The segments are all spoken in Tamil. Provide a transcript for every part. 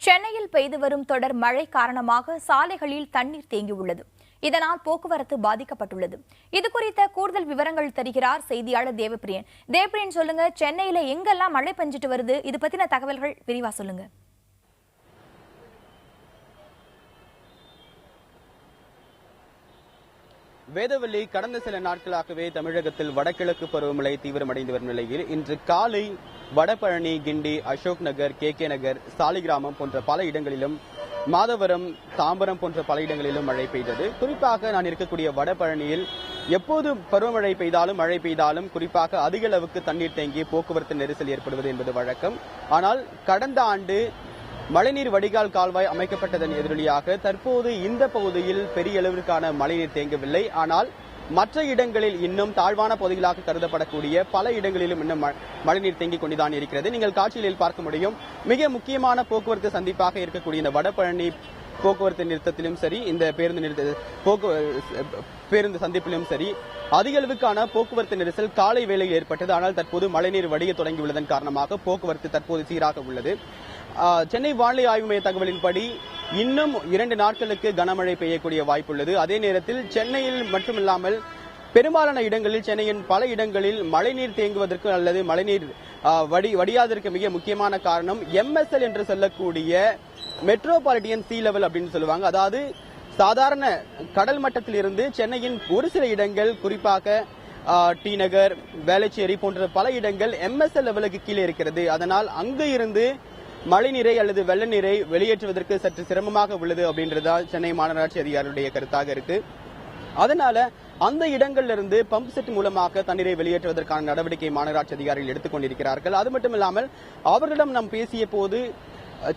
சென்னையில் பெய்து வரும் தொடர் மழை காரணமாக சாலைகளில் தண்ணீர் தேங்கியுள்ளது. இதனால் போக்குவரத்து பாதிக்கப்பட்டுள்ளது. இதுகுறித்த கூடுதல் விவரங்கள் தருகிறார் செய்தியாளர் தேவப்பிரியன். தேவப்பிரியன், சொல்லுங்க, சென்னையில எங்கெல்லாம் மழை பெஞ்சிட்டு வருது? இது பத்தின தகவல்கள் விரிவா சொல்லுங்க. வேதவள்ளி, கடந்த சில நாட்களாகவே தமிழகத்தில் வடகிழக்கு பருவமழை தீவிரமடைந்து வரும் நிலையில் இன்று காலை வடபழனி, கிண்டி, அசோக் நகர், கே நகர், சாலிகிராமம் போன்ற பல இடங்களிலும், மாதவரம், தாம்பரம் போன்ற பல இடங்களிலும் மழை பெய்தது. குறிப்பாக நான் இருக்கக்கூடிய வடபழனியில் எப்போது பருவமழை பெய்தாலும் மழை பெய்தாலும் குறிப்பாக அதிக அளவுக்கு தண்ணீர் தேங்கி போக்குவரத்து நெரிசல் ஏற்படுவது என்பது வழக்கம். ஆனால் கடந்த ஆண்டு மழைநீர் வடிகால் கால்வாய் அமைக்கப்பட்டதன் எதிரொலியாக தற்போது இந்த பகுதியில் பெரிய அளவிற்கான மழைநீர் தேங்கவில்லை. ஆனால் மற்ற இடங்களில் இன்னும் தாழ்வான பகுதிகளாக கருதப்படக்கூடிய பல இடங்களிலும் இன்னும் மழைநீர் தேங்கிக் கொண்டுதான் இருக்கிறது. நீங்கள் காட்சிகளில் பார்க்க முடியும். மிக முக்கியமான போக்குவரத்து சந்திப்பாக இருக்கக்கூடிய இந்த வடபழனி போக்குவரத்து நிறுத்தத்திலும் சரி, இந்த பேருந்து சந்திப்பிலும் சரி, அதிக அளவுக்கான போக்குவரத்து நெரிசல் காலை வேளையில் ஏற்பட்டது. ஆனால் தற்போது மழைநீர் வடிய தொடங்கியுள்ளதன் காரணமாக போக்குவரத்து தற்போது சீராக உள்ளது. சென்னை வானிலை ஆய்வு மைய தகவலின்படி இன்னும் 2 நாட்களுக்கு கனமழை பெய்யக்கூடிய வாய்ப்புள்ளது. அதே நேரத்தில் சென்னையில் மட்டுமில்லாமல் பெரும்பாலான இடங்களில், சென்னையின் பல இடங்களில் மழைநீர் தேங்குவதற்கு அல்லது மழைநீர் வடியாததற்கு மிக முக்கியமான காரணம் MSL என்று சொல்லக்கூடிய மெட்ரோபாலிட்டியன் சீ லெவல் அப்படின்னு சொல்லுவாங்க. அதாவது சாதாரண கடல் மட்டத்தில் இருந்து சென்னையின் ஒரு சில இடங்கள், குறிப்பாக டி நகர், வேளச்சேரி போன்ற பல இடங்கள் MSL லெவலுக்கு கீழே இருக்கிறது. அதனால் அங்கு இருந்து மழைநீரை அல்லது வெள்ள நீரை வெளியேற்றுவதற்கு சற்று சிரமமாக உள்ளது அப்படின்றதா சென்னை மாநகராட்சி அதிகாரிகளுடைய கருத்தாக இருக்கு. அதனால அந்த இடங்கள்ல இருந்து பம்ப் செட் மூலமாக தண்ணீரை வெளியேற்றுவதற்கான நடவடிக்கை மாநகராட்சி அதிகாரிகள் எடுத்துக்கொண்டிருக்கிறார்கள். அது மட்டுமில்லாமல் அவர்களிடம் நாம் பேசிய போது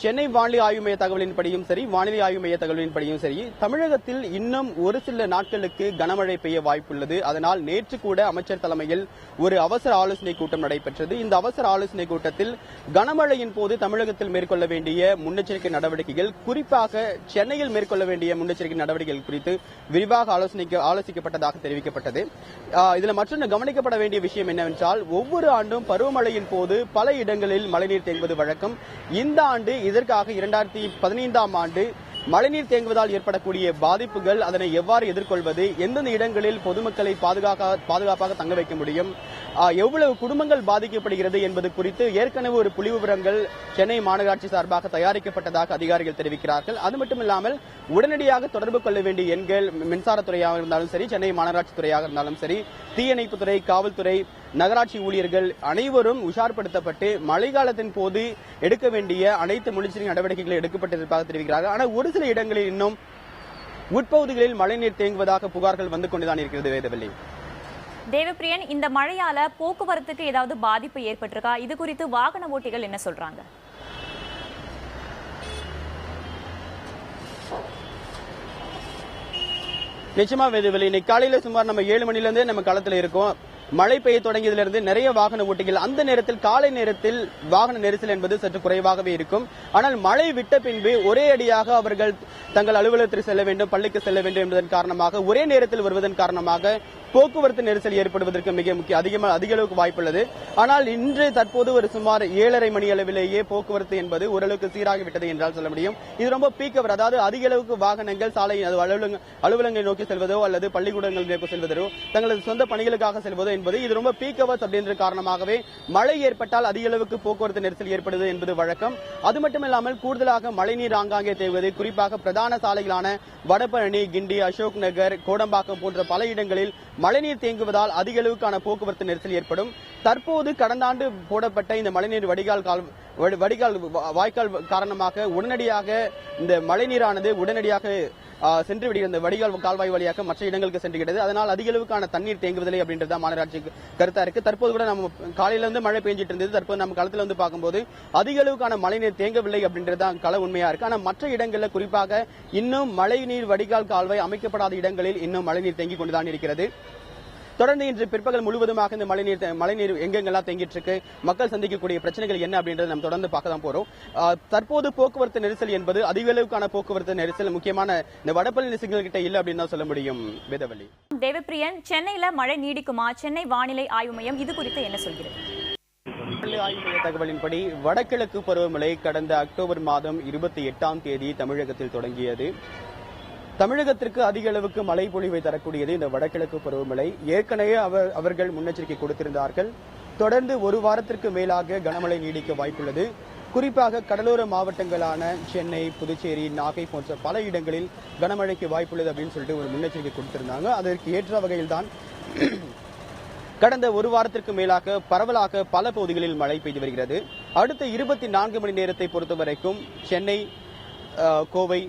சென்னை வானிலை ஆய்வு மைய தகவலின்படியும் சரி, வானிலை ஆய்வு மைய தகவலின்படியும் சரி, தமிழகத்தில் இன்னும் ஒரு சில நாட்களுக்கு கனமழை பெய்ய வாய்ப்புள்ளது. அதனால் நேற்று கூட அமைச்சர் தலைமையில் ஒரு அவசர ஆலோசனை கூட்டம் நடைபெற்றது. இந்த அவசர ஆலோசனை கூட்டத்தில் கனமழையின் போது தமிழகத்தில் மேற்கொள்ள வேண்டிய முன்னெச்சரிக்கை நடவடிக்கைகள், குறிப்பாக சென்னையில் மேற்கொள்ள வேண்டிய முன்னெச்சரிக்கை நடவடிக்கைகள் குறித்து விரிவாக ஆலோசிக்கப்பட்டதாக தெரிவிக்கப்பட்டது. இதில் மற்றொன்று கவனிக்கப்பட வேண்டிய விஷயம் என்னவென்றால், ஒவ்வொரு ஆண்டும் பருவமழையின் போது பல இடங்களில் மழைநீர் தேங்குவது வழக்கம். இந்த ஆண்டு இதற்காக 2015ஆம் ஆண்டு மழைநீர் தேங்குவதால் ஏற்படக்கூடிய பாதிப்புகள், அதனை எவ்வாறு எதிர்கொள்வது, எந்தெந்த இடங்களில் பொதுமக்களை பாதுகாப்பாக தங்க வைக்க முடியும், எவ்வளவு குடும்பங்கள் பாதிக்கப்படுகிறது என்பது குறித்து ஏற்கனவே ஒரு புள்ளிவிவரங்கள் சென்னை மாநகராட்சி சார்பாக தயாரிக்கப்பட்டதாக அதிகாரிகள் தெரிவிக்கிறார்கள். அது மட்டுமில்லாமல் உடனடியாக தொடர்பு கொள்ள வேண்டிய எண்கள், மின்சாரத்துறையாக இருந்தாலும் சரி, சென்னை மாநகராட்சி துறையாக இருந்தாலும் சரி, தீயணைப்புத்துறை, காவல்துறை, நகராட்சி ஊழியர்கள் அனைவரும் உஷார்படுத்தப்பட்டு மழைக்காலத்தின் போது எடுக்க வேண்டிய அனைத்து முன்னெச்சரிக்கை நடவடிக்கைகள் எடுக்கப்பட்டிருப்பதாக தெரிவிக்கிறார்கள். ஆனால் ஒரு சில இடங்களில் இன்னும் உட்பகுதிகளில் மழைநீர் தேங்குவதாக புகார்கள் வந்து கொண்டுதான் இருக்கிறது. வேதவள்ளி, தேவப்பிரியன், இந்த மழையால போக்குவரத்துக்கு ஏதாவது பாதிப்பு ஏற்பட்டிருக்கா? இது குறித்து வாகன ஓட்டிகள் என்ன சொல்றாங்க? நிச்சயமா வேதவள்ளி, இன்னைக்கு காலையில சுமார் நம்ம 7 மணிலிருந்தே நம்ம களத்துல இருக்கோம். மழை பெய்ய தொடங்கியதிலிருந்து நிறைய வாகன ஓட்டிகள் அந்த நேரத்தில், காலை நேரத்தில் வாகன நெரிசல் என்பது சற்று குறைவாகவே இருக்கும். ஆனால் மழை விட்ட பின்பு ஒரே அடியாக அவர்கள் தங்கள் அலுவலகத்திற்கு செல்ல வேண்டும், பள்ளிக்கு செல்ல வேண்டும் என்பதன் காரணமாக, ஒரே நேரத்தில் வருவதன் காரணமாக போக்குவரத்து நெரிசல் ஏற்படுவதற்கு மிக அதிக அளவுக்கு வாய்ப்புள்ளது. ஆனால் இன்று தற்போது ஒரு சுமார் 7:30 மணி அளவிலேயே போக்குவரத்து என்பது ஓரளவுக்கு சீராகிவிட்டது என்றால் சொல்ல முடியும். இது ரொம்ப பீக் அவர், அதாவது அதிக அளவுக்கு வாகனங்கள் சாலை அலுவலகங்களை நோக்கி செல்வதோ அல்லது பள்ளிக்கூடங்கள் நோக்கி செல்வதோ, தங்களது சொந்த பணிகளுக்காக செல்வதோ என்பது இது ரொம்ப பீக் அவர்ஸ் அப்படின்ற காரணமாகவே மழை ஏற்பட்டால் அதிக அளவுக்கு போக்குவரத்து நெரிசல் ஏற்படுவது என்பது வழக்கம். அது மட்டுமில்லாமல் கூடுதலாக மழைநீர் ஆங்காங்கே தேங்குவது, குறிப்பாக பிரதான சாலைகளான வடபழனி, கிண்டி, அசோக் நகர், கோடம்பாக்கம் போன்ற பல இடங்களில் மழைநீர் தேங்குவதால் அதிக அளவுக்கான போக்குவரத்து நெரிசல் ஏற்படும். தற்போது கடந்த ஆண்டு போடப்பட்ட இந்த மழைநீர் வடிகால் வாய்க்கால் காரணமாக உடனடியாக இந்த மழைநீரானது உடனடியாக சென்று விடுகிறது. வடிகால் கால்வாய் வழியாக மற்ற இடங்களுக்கு சென்றுகிறது. அதனால் அதிக அளவுக்கான தண்ணீர் தேங்குவதில்லை அப்படின்றத மாநகராட்சி கருத்தா இருக்கு. தற்போது கூட நம்ம காலையில இருந்து மழை பெஞ்சிட்டு இருந்தது. தற்போது நம்ம களத்துல வந்து பார்க்கும்போது அதிக அளவுக்கான மழைநீர் தேங்கவில்லை அப்படின்றதான் கள உண்மையா இருக்கு. ஆனா மற்ற இடங்களில், குறிப்பாக இன்னும் மழைநீர் வடிகால் கால்வாய் அமைக்கப்படாத இடங்களில் இன்னும் மழைநீர் தேங்கிக் கொண்டுதான் இருக்கிறது. தொடர்ந்து இன்று பிற்பகல் முழுவதுமாக இந்த மழைநீர் எங்கெங்கெல்லாம் தேங்கிட்டு இருக்கு, மக்கள் சந்திக்கக்கூடிய பிரச்சனைகள் என்ன அப்படின்றத நம்ம தொடர்ந்து பார்க்க தான் போறோம். தற்போது போக்குவரத்து நெரிசல் என்பது அதிக அளவுக்கான போக்குவரத்து நெரிசல் முக்கியமான இந்த வடபழனி சிக்னல் கிட்ட இல்ல அப்படின்னு தான் சொல்ல முடியும். வேதவள்ளி, தேவப்பிரியன், சென்னையில மழை நீடிக்குமா? சென்னை வானிலை ஆய்வு மையம் இது குறித்து என்ன சொல்கிறது? வானிலை ஆய்வு மைய தகவலின்படி வடகிழக்கு பருவமழை கடந்த அக்டோபர் மாதம் 28ஆம் தேதி தமிழகத்தில் தொடங்கியது. தமிழகத்திற்கு அதிக அளவுக்கு மழை பொழிவை தரக்கூடியது இந்த வடகிழக்கு பருவமழை. ஏற்கனவே அவர்கள் முன்னெச்சரிக்கை கொடுத்திருந்தார்கள். தொடர்ந்து ஒரு வாரத்திற்கு மேலாக கனமழை நீடிக்க வாய்ப்புள்ளது. குறிப்பாக கடலோர மாவட்டங்களான சென்னை, புதுச்சேரி, நாகை போன்ற பல இடங்களில் கனமழைக்கு வாய்ப்புள்ளது அப்படின்னு சொல்லிட்டு ஒரு முன்னெச்சரிக்கை கொடுத்திருந்தாங்க. அதற்கு ஏற்ற வகையில்தான் கடந்த ஒரு வாரத்திற்கு மேலாக பரவலாக பல பகுதிகளில் மழை பெய்து வருகிறது. அடுத்த 24 மணி நேரத்தை பொறுத்தவரைக்கும் சென்னை, கோவை,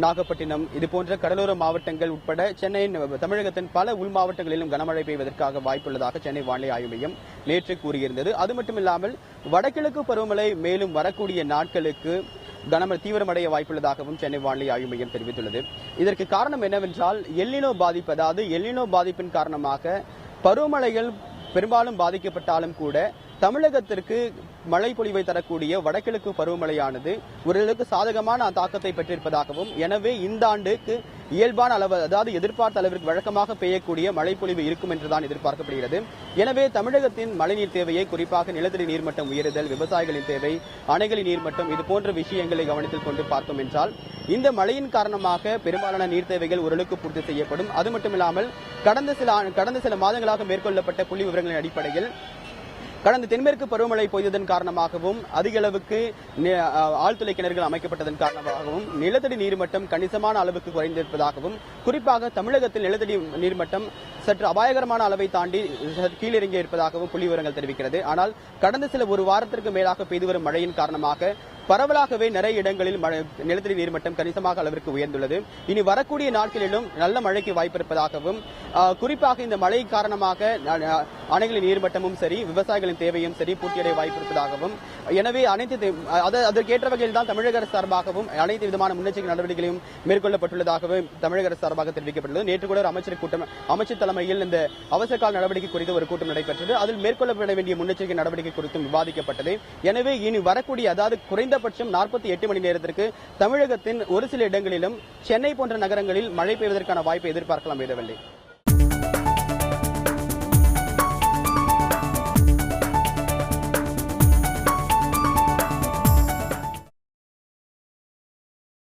நாகப்பட்டினம் இது போன்ற கடலோர மாவட்டங்கள் உட்பட சென்னையின் தமிழகத்தின் பல உள் மாவட்டங்களிலும் கனமழை பெய்வதற்காக வாய்ப்புள்ளதாக சென்னை வானிலை ஆய்வு மையம் நேற்று கூறியிருந்தது. அது மட்டுமில்லாமல் வடகிழக்கு பருவமழை மேலும் வரக்கூடிய நாட்களுக்கு கனமழை தீவிரமடைய வாய்ப்புள்ளதாகவும் சென்னை வானிலை ஆய்வு மையம் தெரிவித்துள்ளது. இதற்கு காரணம் என்னவென்றால் எல்னினோ பாதிப்பு, அதாவது எல்னினோ பாதிப்பின் காரணமாக பருவமழைகள் பெரும்பாலும் பாதிக்கப்பட்டாலும் கூட தமிழகத்திற்கு மழை பொழிவை தரக்கூடிய வடகிழக்கு பருவமழையானது ஓரளவுக்கு சாதகமான தாக்கத்தை பெற்றிருப்பதாகவும், எனவே இந்த ஆண்டுக்கு இயல்பான அளவு, அதாவது எதிர்பார்த்த அளவிற்கு வழக்கமாக பெய்யக்கூடிய மழை பொழிவு இருக்கும் என்றுதான் எதிர்பார்க்கப்படுகிறது. எனவே தமிழகத்தின் மழைநீர் தேவையை, குறிப்பாக நிலத்தடி நீர்மட்டம் உயருதல், விவசாயிகளின் தேவை, அணைகளின் நீர்மட்டம் இது போன்ற விஷயங்களை கவனத்தில் கொண்டு பார்த்தோம் என்றால் இந்த மழையின் காரணமாக பெரும்பாலான நீர் தேவைகள் ஓரளவுக்கு பூர்த்தி செய்யப்படும். அது மட்டுமில்லாமல் கடந்த சில மாதங்களாக மேற்கொள்ளப்பட்ட புள்ளி விவரங்களின் அடிப்படையில் கடந்த தென்மேற்கு பருவமழை பொய்ததன் காரணமாகவும் அதிக அளவுக்கு ஆழ்துளை கிணறுகள் அமைக்கப்பட்டதன் காரணமாகவும் நிலத்தடி நீர்மட்டம் கணிசமான அளவுக்கு குறைந்திருப்பதாகவும், குறிப்பாக தமிழகத்தில் நிலத்தடி நீர்மட்டம் சற்று அபாயகரமான அளவை தாண்டி கீழிறங்கி இருப்பதாகவும் புள்ளி விவரங்கள் தெரிவிக்கிறது. ஆனால் கடந்த சில ஒரு வாரத்திற்கு மேலாக பெய்து வரும் மழையின் காரணமாக பரவலாகவே நிறைய இடங்களில் நிலத்தடி நீர்மட்டம் கணிசமாக அளவிற்கு உயர்ந்துள்ளது. இனி வரக்கூடிய நாட்களிலும் நல்ல மழைக்கு வாய்ப்பு இருப்பதாகவும், குறிப்பாக இந்த மழை காரணமாக அணைகளின் நீர்மட்டமும் சரி, விவசாயிகளின் தேவையும் சரி பூர்த்தியடைய வாய்ப்பு இருப்பதாகவும், எனவே அதற்கேற்ற வகையில் தான் தமிழக அரசு சார்பாகவும் அனைத்து விதமான முன்னெச்சரிக்கை நடவடிக்கைகளையும் மேற்கொள்ளப்பட்டுள்ளதாகவும் தமிழக அரசு சார்பாக தெரிவிக்கப்பட்டுள்ளது. நேற்று கூட அமைச்சர் தலைமையில் இந்த அவசர கால நடவடிக்கை குறித்து ஒரு கூட்டம் நடைபெற்றது. அதில் மேற்கொள்ளப்பட வேண்டிய முன்னெச்சரிக்கை நடவடிக்கை குறித்தும் விவாதிக்கப்பட்டது. எனவே இனி வரக்கூடிய, அதாவது குறைந்தபட்சம் 48 மணி நேரத்திற்கு தமிழகத்தின் ஒரு சில இடங்களிலும் சென்னை போன்ற நகரங்களில் மழை பெய்வதற்கான வாய்ப்பை எதிர்பார்க்கலாம். வேதவல்லி.